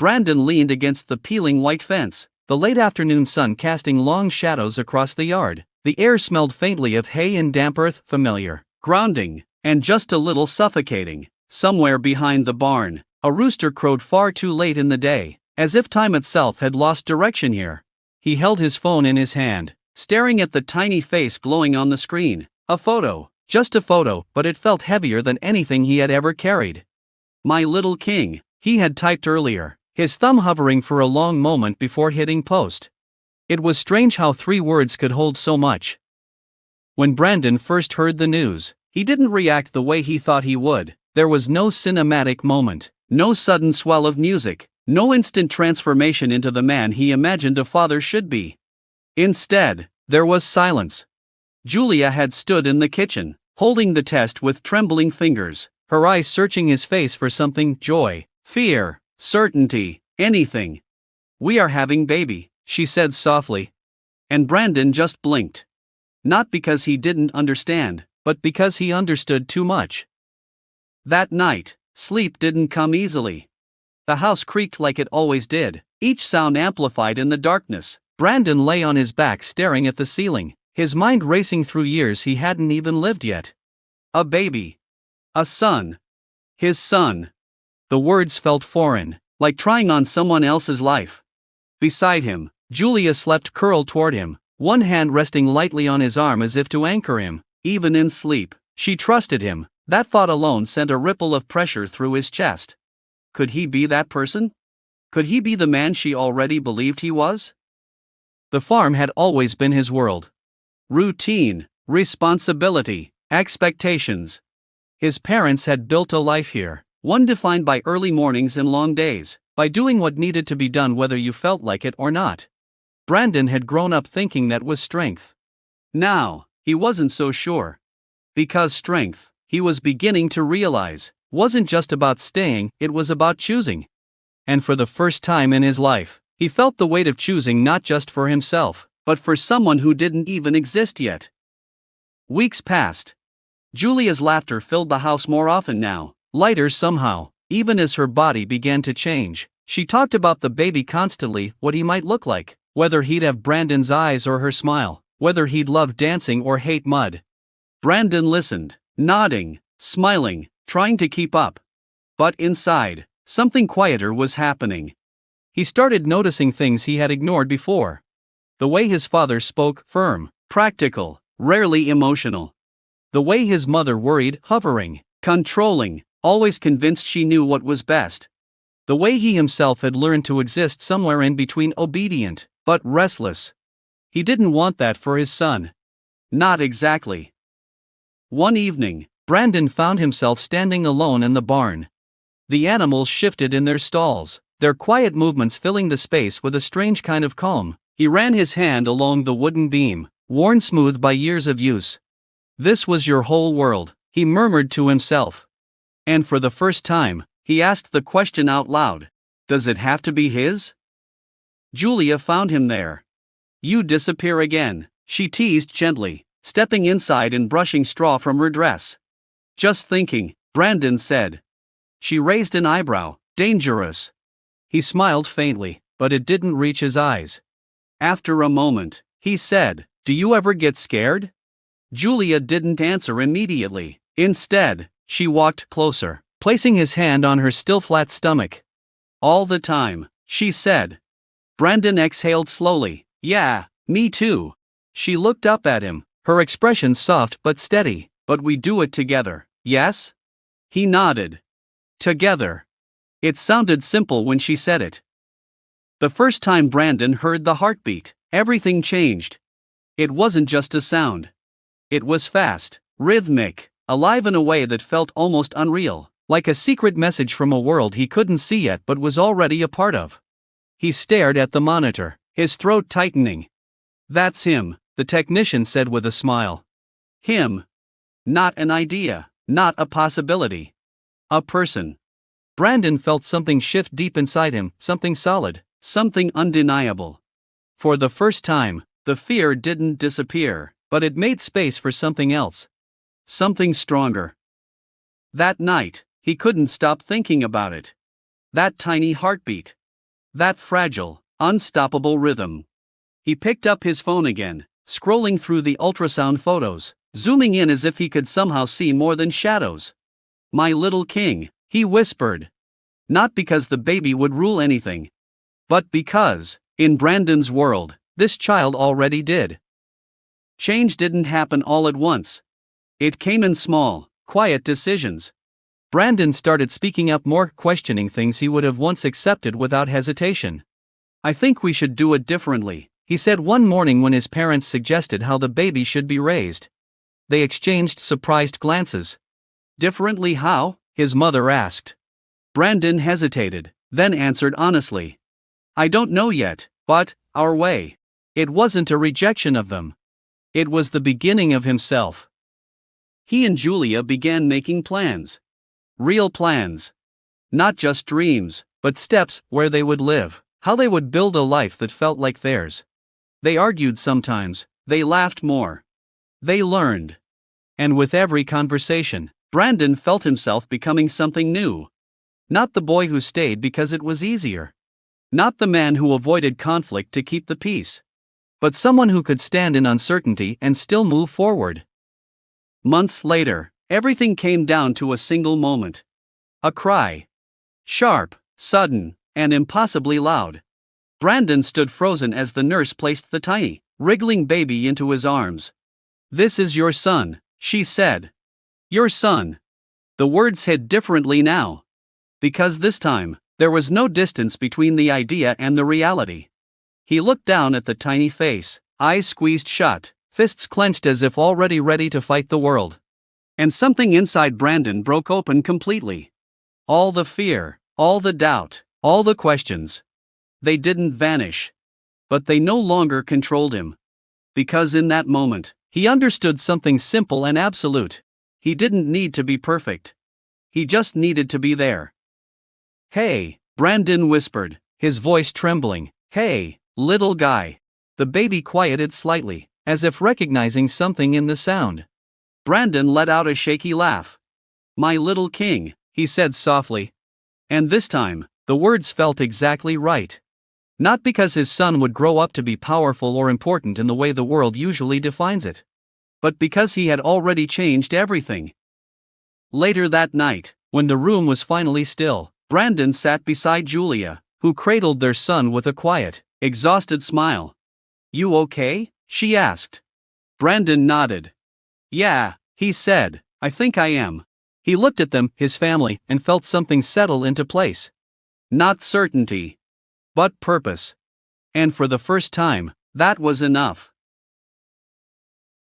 Brandon leaned against the peeling white fence, the late afternoon sun casting long shadows across the yard. The air smelled faintly of hay and damp earth, familiar, grounding, and just a little suffocating. Somewhere behind the barn, a rooster crowed far too late in the day, as if time itself had lost direction here. He held his phone in his hand, staring at the tiny face glowing on the screen. A photo, just a photo, but it felt heavier than anything he had ever carried. "My little king," he had typed earlier, his thumb hovering for a long moment before hitting post. It was strange how 3 words could hold so much. When Brandon first heard the news, he didn't react the way he thought he would. There was no cinematic moment, no sudden swell of music, no instant transformation into the man he imagined a father should be. Instead, there was silence. Julia had stood in the kitchen, holding the test with trembling fingers, her eyes searching his face for something: joy, fear, certainty, anything. "We are having baby," she said softly. And Brandon just blinked. Not because he didn't understand, but because he understood too much. That night, sleep didn't come easily. The house creaked like it always did, each sound amplified in the darkness. Brandon lay on his back staring at the ceiling, his mind racing through years he hadn't even lived yet. A baby. A son. His son. The words felt foreign, like trying on someone else's life. Beside him, Julia slept curled toward him, one hand resting lightly on his arm as if to anchor him. Even in sleep, she trusted him. That thought alone sent a ripple of pressure through his chest. Could he be that person? Could he be the man she already believed he was? The farm had always been his world. Routine, responsibility, expectations. His parents had built a life here, one defined by early mornings and long days, by doing what needed to be done whether you felt like it or not. Brandon had grown up thinking that was strength. Now, he wasn't so sure. Because strength, he was beginning to realize, wasn't just about staying, it was about choosing. And for the first time in his life, he felt the weight of choosing not just for himself, but for someone who didn't even exist yet. Weeks passed. Julia's laughter filled the house more often now, lighter somehow, even as her body began to change. She talked about the baby constantly, what he might look like, whether he'd have Brandon's eyes or her smile, whether he'd love dancing or hate mud. Brandon listened, nodding, smiling, trying to keep up. But inside, something quieter was happening. He started noticing things he had ignored before. The way his father spoke, firm, practical, rarely emotional. The way his mother worried, hovering, controlling, always convinced she knew what was best. The way he himself had learned to exist somewhere in between, obedient, but restless. He didn't want that for his son. Not exactly. One evening, Brandon found himself standing alone in the barn. The animals shifted in their stalls, their quiet movements filling the space with a strange kind of calm. He ran his hand along the wooden beam, worn smooth by years of use. "This was your whole world," he murmured to himself. And for the first time, he asked the question out loud. Does it have to be his? Julia found him there. "You disappear again," she teased gently, stepping inside and brushing straw from her dress. "Just thinking," Brandon said. She raised an eyebrow. "Dangerous." He smiled faintly, but it didn't reach his eyes. After a moment, he said, "Do you ever get scared?" Julia didn't answer immediately. Instead, she walked closer, placing his hand on her still flat stomach. "All the time," she said. Brandon exhaled slowly. "Yeah, me too." She looked up at him, her expression soft but steady. "But we do it together, yes?" He nodded. Together. It sounded simple when she said it. The first time Brandon heard the heartbeat, everything changed. It wasn't just a sound. It was fast, rhythmic, alive in a way that felt almost unreal, like a secret message from a world he couldn't see yet but was already a part of. He stared at the monitor, his throat tightening. "That's him," the technician said with a smile. Him. Not an idea, not a possibility. A person. Brandon felt something shift deep inside him, something solid, something undeniable. For the first time, the fear didn't disappear, but it made space for something else. Something stronger. That night, he couldn't stop thinking about it. That tiny heartbeat. That fragile, unstoppable rhythm. He picked up his phone again, scrolling through the ultrasound photos, zooming in as if he could somehow see more than shadows. My little king, he whispered. Not because the baby would rule anything, but because, in Brandon's world, this child already did. Change didn't happen all at once. It came in small, quiet decisions. Brandon started speaking up more, questioning things he would have once accepted without hesitation. I think we should do it differently, he said one morning when his parents suggested how the baby should be raised. They exchanged surprised glances. Differently how? His mother asked. Brandon hesitated, then answered honestly. I don't know yet, but, our way. It wasn't a rejection of them. It was the beginning of himself. He and Julia began making plans. Real plans. Not just dreams, but steps where they would live, how they would build a life that felt like theirs. They argued sometimes, they laughed more. They learned. And with every conversation, Brandon felt himself becoming something new. Not the boy who stayed because it was easier. Not the man who avoided conflict to keep the peace. But someone who could stand in uncertainty and still move forward. Months later, everything came down to a single moment. A cry. Sharp, sudden, and impossibly loud. Brandon stood frozen as the nurse placed the tiny, wriggling baby into his arms. This is your son, she said. Your son. The words hit differently now. Because this time, there was no distance between the idea and the reality. He looked down at the tiny face, eyes squeezed shut, fists clenched as if already ready to fight the world. And something inside Brandon broke open completely. All the fear, all the doubt, all the questions. They didn't vanish. But they no longer controlled him. Because in that moment, he understood something simple and absolute. He didn't need to be perfect. He just needed to be there. Hey, Brandon whispered, his voice trembling. Hey, little guy. The baby quieted slightly, as if recognizing something in the sound. Brandon let out a shaky laugh. My little king, he said softly. And this time, the words felt exactly right. Not because his son would grow up to be powerful or important in the way the world usually defines it. But because he had already changed everything. Later that night, when the room was finally still, Brandon sat beside Julia, who cradled their son with a quiet, exhausted smile. You okay? She asked. Brandon nodded. Yeah, he said, I think I am. He looked at them, his family, and felt something settle into place. Not certainty, but purpose. And for the first time, that was enough.